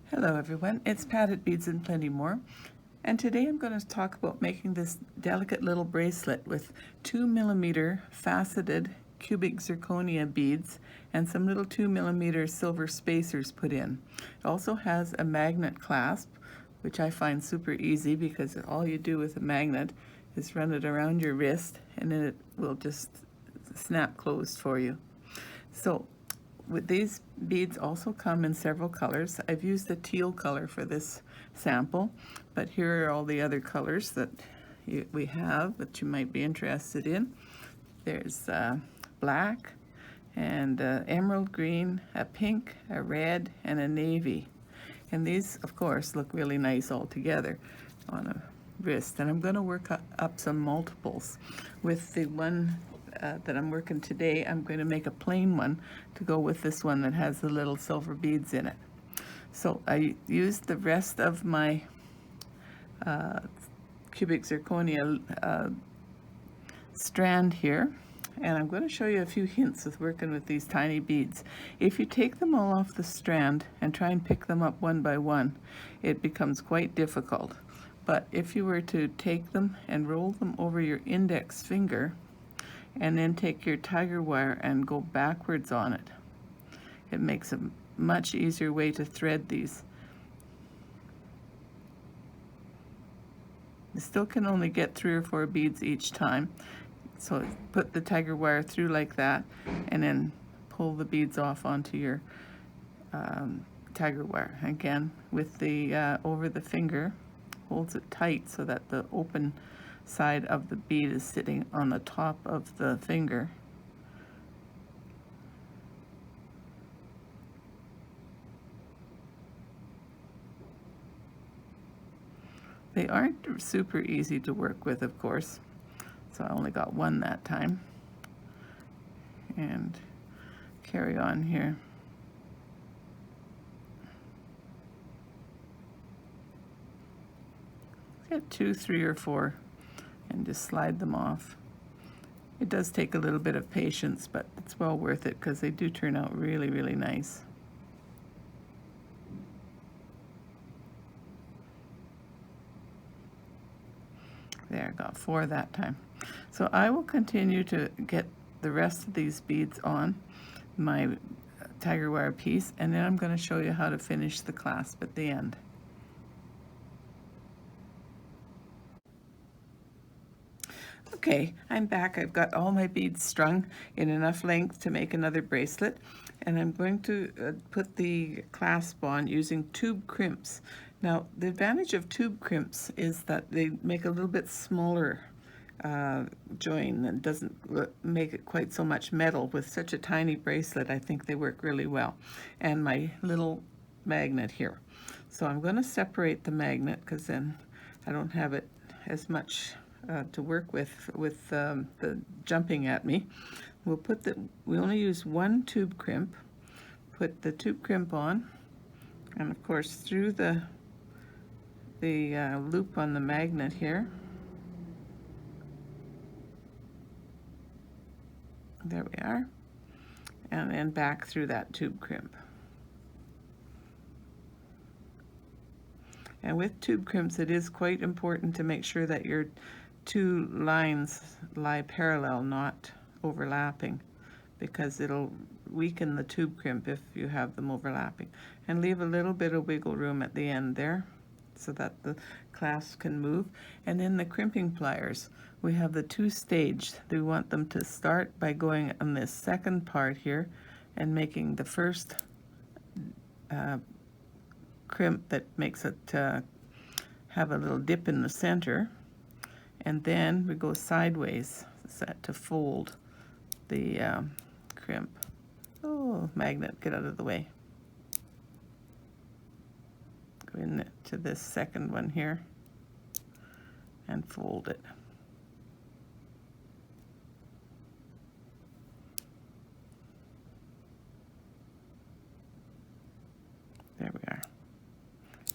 Hello everyone, it's Pat at Beads and Plenty More, and today I'm going to talk about making this delicate little bracelet with 2mm faceted cubic zirconia beads and some little 2mm silver spacers put in. It also has a magnet clasp, which I find super easy because all you do with a magnet is run it around your wrist and then it will just snap closed for you. So with these beads also come in several colors. I've used the teal color for this sample, but here are all the other colors that we have that you might be interested in. There's black and emerald green, a pink, a red, and a navy. And these, of course, look really nice all together on a wrist. And I'm going to work up some multiples. With the one that I'm working today, I'm going to make a plain one to go with this one that has the little silver beads in it. So I used the rest of my cubic zirconia strand here, and I'm going to show you a few hints with working with these tiny beads. If you take them all off the strand and try and pick them up one by one, it becomes quite difficult. But if you were to take them and roll them over your index finger and then take your tiger wire and go backwards on it, it makes a much easier way to thread these. You still can only get 3 or 4 beads each time. So put the tiger wire through like that and then pull the beads off onto your tiger wire. Again, with the over the finger, holds it tight so that the open side of the bead is sitting on the top of the finger. They aren't super easy to work with, of course, so I only got one that time. And carry on here. Get 2, 3, or 4 and just slide them off. It does take a little bit of patience, but it's well worth it because they do turn out really, really nice. There, got 4 that time. So I will continue to get the rest of these beads on my tiger wire piece, and then I'm going to show you how to finish the clasp at the end. Okay, I'm back. I've got all my beads strung in enough length to make another bracelet, and I'm going to put the clasp on using tube crimps. Now, the advantage of tube crimps is that they make a little bit smaller join and doesn't make it quite so much metal. With such a tiny bracelet, I think they work really well. And my little magnet here. So I'm going to separate the magnet because then I don't have it as much to work with the jumping at me. We only use one tube crimp. Put the tube crimp on, and of course through the loop on the magnet here. There we are. And then back through that tube crimp. And with tube crimps, it is quite important to make sure that your 2 lines lie parallel, not overlapping, because it'll weaken the tube crimp if you have them overlapping. And leave a little bit of wiggle room at the end there so that the clasp can move. And then the crimping pliers, we have the 2-staged. We want them to start by going on this second part here and making the first crimp that makes it have a little dip in the center, and then we go sideways to fold the crimp. Oh, magnet, get out of the way. Go in to this second one here and fold it. There we are.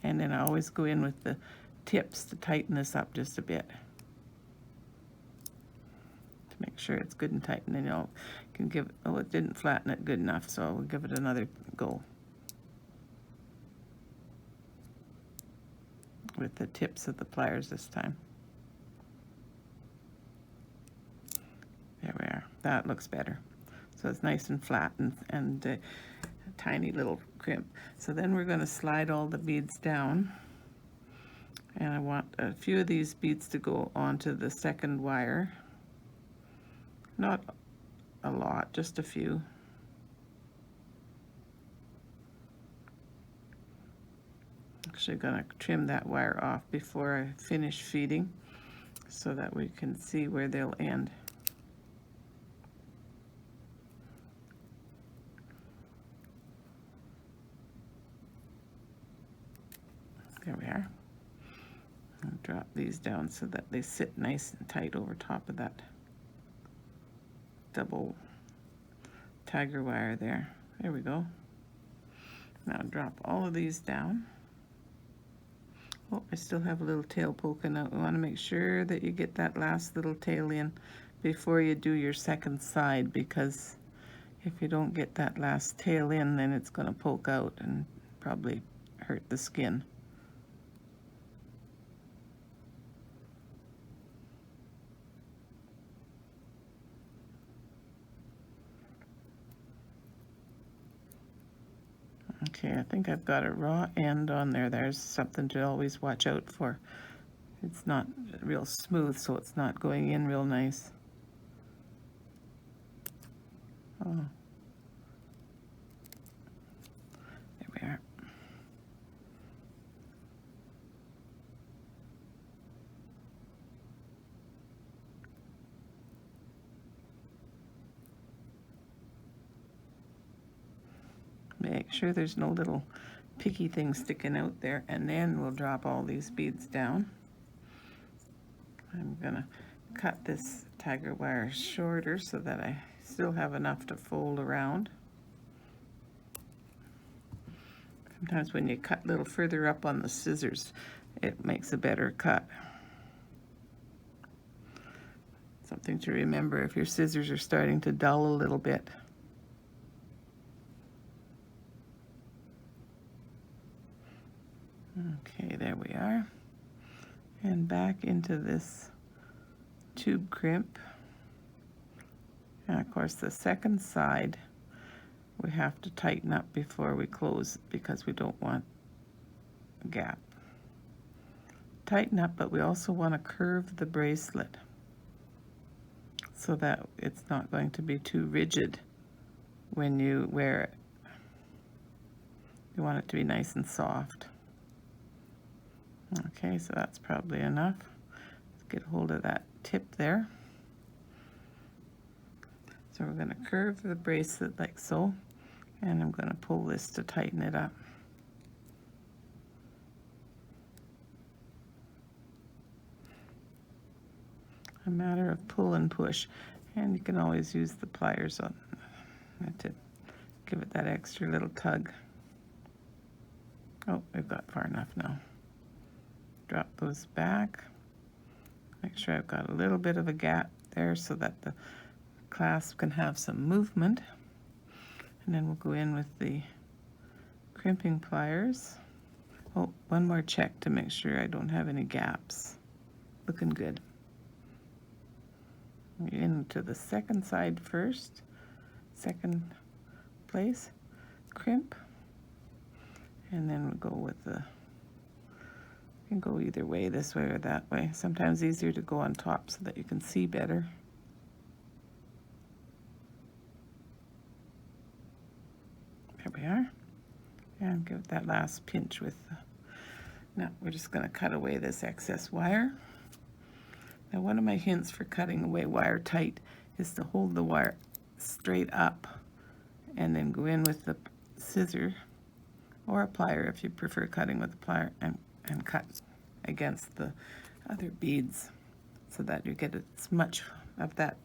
And then I always go in with the tips to tighten this up just a bit, to make sure it's good and tight. And then you can give, oh, it didn't flatten it good enough, so we'll give it another go. with the tips of the pliers this time. There we are. That looks better. So it's nice and flat and a tiny little crimp. So then we're going to slide all the beads down. And I want a few of these beads to go onto the second wire. Not a lot, just a few. Actually going to trim that wire off before I finish feeding so that we can see where they'll end. There we are. I'll drop these down so that they sit nice and tight over top of that double tiger wire there. There we go. Now drop all of these down. Oh, I still have a little tail poking out. We want to make sure that you get that last little tail in before you do your second side, because if you don't get that last tail in, then it's going to poke out and probably hurt the skin. Okay, I think I've got a raw end on there. There's something to always watch out for. It's not real smooth, so it's not going in real nice. Oh. There we are. Make sure there's no little picky thing sticking out there, and then we'll drop all these beads down. I'm gonna cut this tiger wire shorter so that I still have enough to fold around. Sometimes when you cut a little further up on the scissors, it makes a better cut. Something to remember if your scissors are starting to dull a little bit. Okay, there we are. And back into this tube crimp. And of course the second side we have to tighten up before we close because we don't want a gap. Tighten up, but we also want to curve the bracelet so that it's not going to be too rigid when you wear it. You want it to be nice and soft. Okay, so that's probably enough. Let's get hold of that tip there. So we're going to curve the bracelet like so, and I'm going to pull this to tighten it up. A matter of pull and push, and you can always use the pliers on to give it that extra little tug. Oh, we've got far enough now. Drop those back. Make sure I've got a little bit of a gap there so that the clasp can have some movement. And then we'll go in with the crimping pliers. Oh, one more check to make sure I don't have any gaps. Looking good. Into the second side first, second place, crimp, and then we'll go with the, you can go either way, this way or that way. Sometimes easier to go on top so that you can see better. There we are. And give it that last pinch with the, now we're just going to cut away this excess wire. Now one of my hints for cutting away wire tight is to hold the wire straight up and then go in with the scissor or a plier if you prefer cutting with a plier, and cut against the other beads so that you get as much of that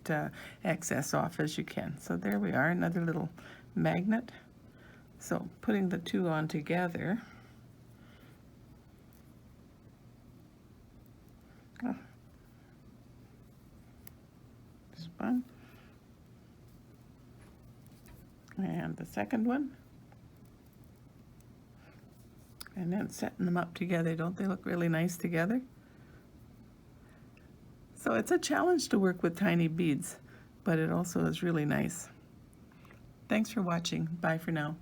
excess off as you can. So there we are, another little magnet. So putting the two on together, one and the second one, And then setting them up together. Don't they look really nice together? So it's a challenge to work with tiny beads, but it also is really nice. Thanks for watching. Bye for now.